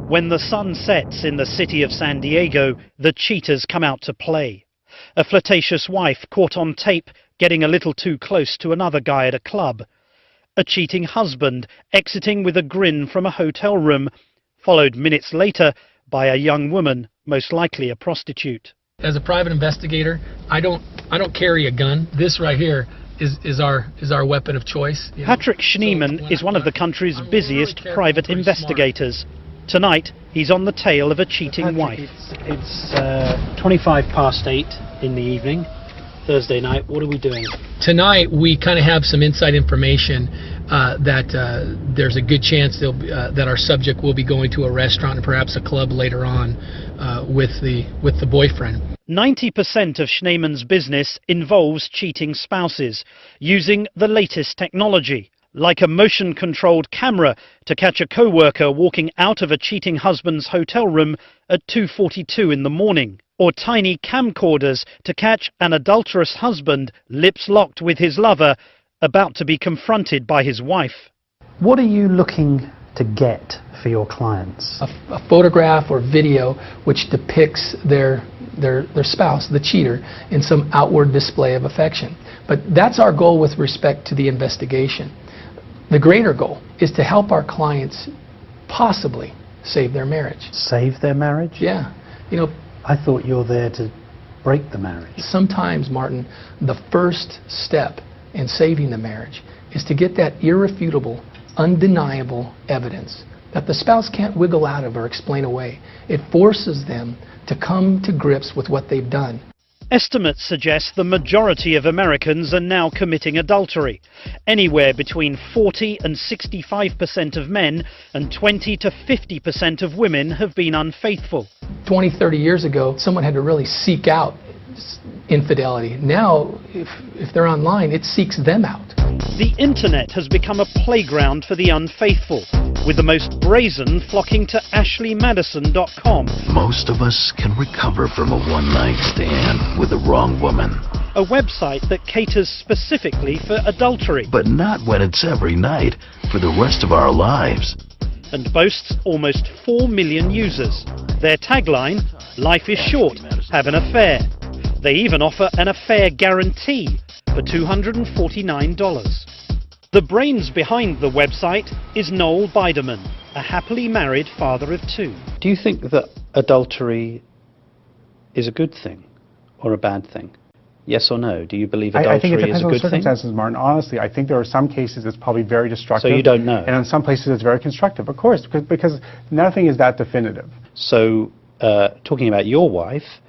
When the sun sets in the city of San Diego, the cheaters come out to play. A flirtatious wife caught on tape getting a little too close to another guy at a club. A cheating husband exiting with a grin from a hotel room, followed minutes later by a young woman, most likely a prostitute. As a private investigator, I don't carry a gun. This right here is our weapon of choice. Patrick Schneeman is one of the country's busiest private investigators. Tonight, he's on the tail of a cheating wife. It's 8:25 in the evening, Thursday night. What are we doing? Tonight, we kind of have some inside information that there's a good chance that our subject will be going to a restaurant and perhaps a club later on with the boyfriend. 90% of Schneeman's business involves cheating spouses using the latest technology, like a motion-controlled camera to catch a co-worker walking out of a cheating husband's hotel room at 2:42 in the morning, or tiny camcorders to catch an adulterous husband lips locked with his lover about to be confronted by his wife. What are you looking to get for your clients? A photograph or video which depicts their spouse, the cheater, in some outward display of affection. But that's our goal with respect to the investigation. The greater goal is to help our clients possibly save their marriage. Save their marriage? Yeah. You know, I thought you're there to break the marriage. Sometimes, Martin, the first step in saving the marriage is to get that irrefutable, undeniable evidence that the spouse can't wiggle out of or explain away. It forces them to come to grips with what they've done. Estimates suggest the majority of Americans are now committing adultery. Anywhere between 40 and 65% of men and 20 to 50% of women have been unfaithful. 20, 30 years ago, someone had to really seek out infidelity. Now, if they're online, it seeks them out. The internet has become a playground for the unfaithful, with the most brazen flocking to ashleymadison.com. Most of us can recover from a one-night stand with the wrong woman. A website that caters specifically for adultery. But not when it's every night for the rest of our lives. And boasts almost 4 million users. Their tagline, "Life is short, have an affair." They even offer an affair guarantee for $249. The brains behind the website is Noel Biderman, a happily married father of 2. Do you think that adultery is a good thing or a bad thing? Yes or no? Do you believe adultery I think it depends is a on the good thing? circumstances, Martin. Honestly, I think there are some cases it's probably very destructive. So you don't know? And in some places it's very constructive, of course, because nothing is that definitive. So, talking about your wife,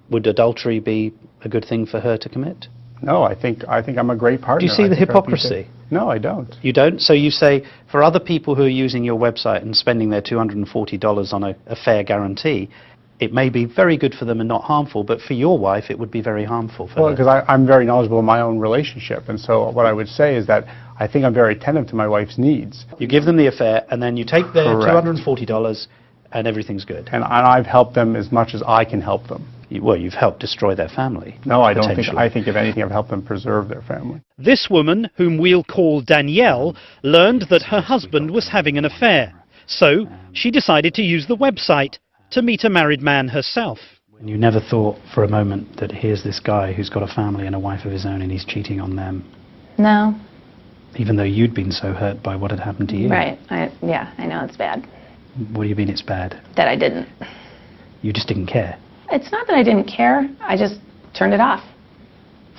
would adultery be a good thing for her to commit? No, I think I'm a great partner. Do you see the hypocrisy? No, I don't. You don't? So you say, for other people who are using your website and spending their $240 on a fair guarantee, it may be very good for them and not harmful, but for your wife, it would be very harmful for her. Well, because I'm very knowledgeable in my own relationship, and so what I would say is that I think I'm very attentive to my wife's needs. You give them the affair, and then you take their Correct. $240, and everything's good. And I've helped them as much as I can help them. Well, you've helped destroy their family. No, I don't think. I think, if anything, I've helped them preserve their family. This woman, whom we'll call Danielle, learned that her husband was having an affair. So she decided to use the website to meet a married man herself. And you never thought for a moment that here's this guy who's got a family and a wife of his own and he's cheating on them? No. Even though you'd been so hurt by what had happened to you? Right. Yeah, I know it's bad. What do you mean it's bad? That I didn't. You just didn't care? It's not that I didn't care. I just turned it off.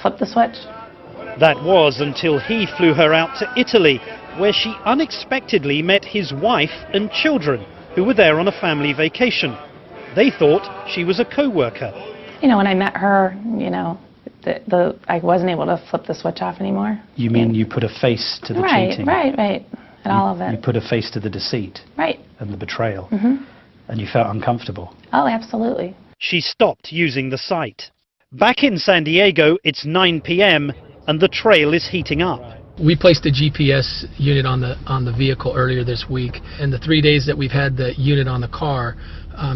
Flipped the switch. That was until he flew her out to Italy, where she unexpectedly met his wife and children, who were there on a family vacation. They thought she was a co-worker. You know, when I met her, you know, I wasn't able to flip the switch off anymore. You mean you put a face to the cheating? Right. And all of it. You put a face to the deceit? Right. And the betrayal? Mm-hmm. And you felt uncomfortable? Oh, absolutely. She stopped using the site. Back in San Diego, it's 9 p.m. and the trail is heating up. We placed a GPS unit on the vehicle earlier this week, and the 3 days that we've had the unit on the car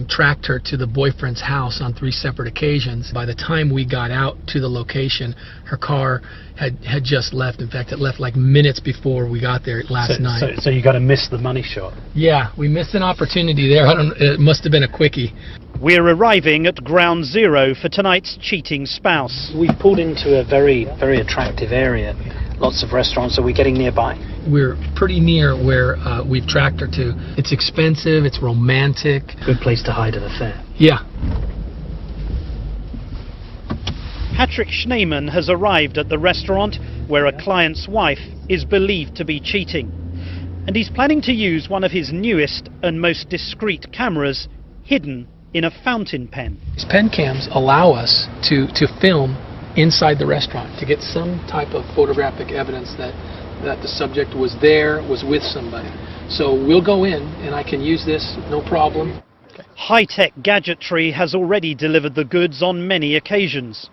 tracked her to the boyfriend's house on 3 separate occasions. By the time we got out to the location, her car had just left. In fact, it left like minutes before we got there last night. So you got to miss the money shot. Yeah, we missed an opportunity there. It must have been a quickie. We're arriving at ground zero for tonight's cheating spouse. We've pulled into a very, very attractive area. Lots of restaurants. Are we getting nearby? We're pretty near where we've tracked her to. It's expensive, it's romantic. Good place to hide an affair. Yeah. Patrick Schneemann has arrived at the restaurant where a client's wife is believed to be cheating. And he's planning to use one of his newest and most discreet cameras hidden in a fountain pen. These pen cams allow us to film inside the restaurant to get some type of photographic evidence that the subject was there, was with somebody. So we'll go in and I can use this, no problem. Okay. High-tech gadgetry has already delivered the goods on many occasions.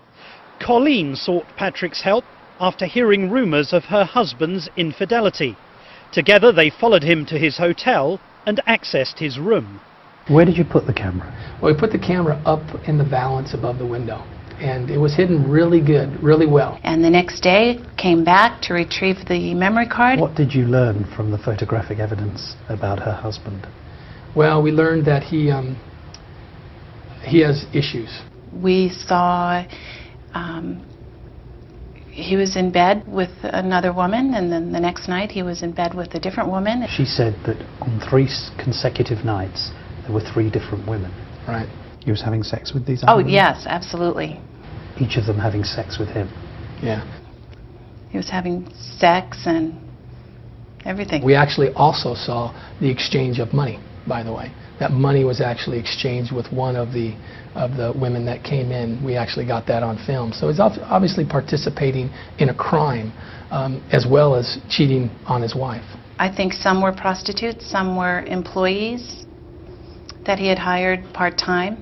Colleen sought Patrick's help after hearing rumours of her husband's infidelity. Together they followed him to his hotel and accessed his room. Where did you put the camera? Well, we put the camera up in the valance above the window, and it was hidden really good, really well. And the next day came back to retrieve the memory card. What did you learn from the photographic evidence about her husband? Well, we learned that he has issues. We saw he was in bed with another woman, and then the next night he was in bed with a different woman. She said that on 3 consecutive nights there were 3 different women. Right. He was having sex with these Oh, other women? yes, absolutely. Each of them having sex with him? Yeah. He was having sex and everything. We actually also saw the exchange of money, by the way. That money was actually exchanged with one of the women that came in. We actually got that on film. So he's obviously participating in a crime as well as cheating on his wife. I think some were prostitutes, some were employees that he had hired part-time.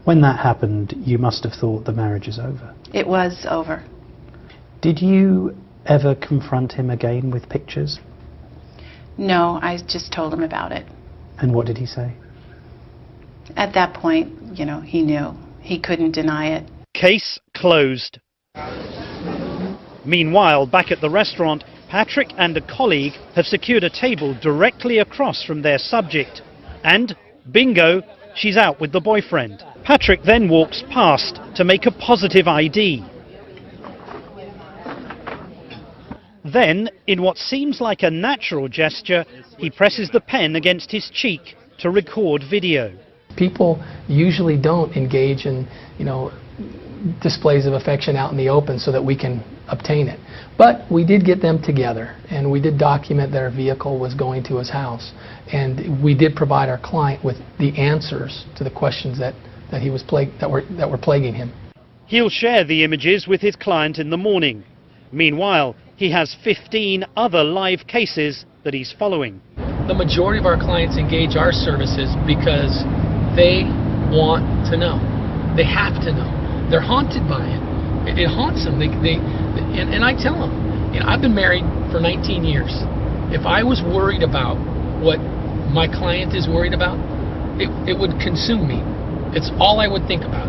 When that happened, you must have thought the marriage is over. It was over. Did you ever confront him again with pictures? No, I just told him about it. And what did he say? At that point, you know, he knew. He couldn't deny it. Case closed. Meanwhile, back at the restaurant, Patrick and a colleague have secured a table directly across from their subject. And, bingo, she's out with the boyfriend. Patrick then walks past to make a positive ID. Then, in what seems like a natural gesture, he presses the pen against his cheek to record video. People usually don't engage in, displays of affection out in the open so that we can obtain it. But we did get them together, and we did document their vehicle was going to his house, and we did provide our client with the answers to the questions that were plaguing him. He'll share the images with his client in the morning. Meanwhile, he has 15 other live cases that he's following. The majority of our clients engage our services because they want to know. They have to know. They're haunted by it. It haunts them. And I tell them, I've been married for 19 years. If I was worried about what my client is worried about, it would consume me. It's all I would think about.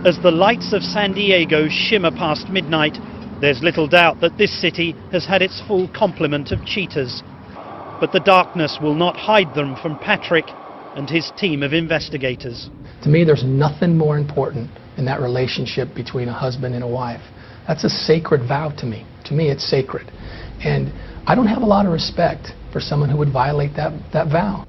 As the lights of San Diego shimmer past midnight, there's little doubt that this city has had its full complement of cheaters. But the darkness will not hide them from Patrick and his team of investigators. To me, there's nothing more important in that relationship between a husband and a wife. That's a sacred vow to me. To me, it's sacred. And I don't have a lot of respect for someone who would violate that vow.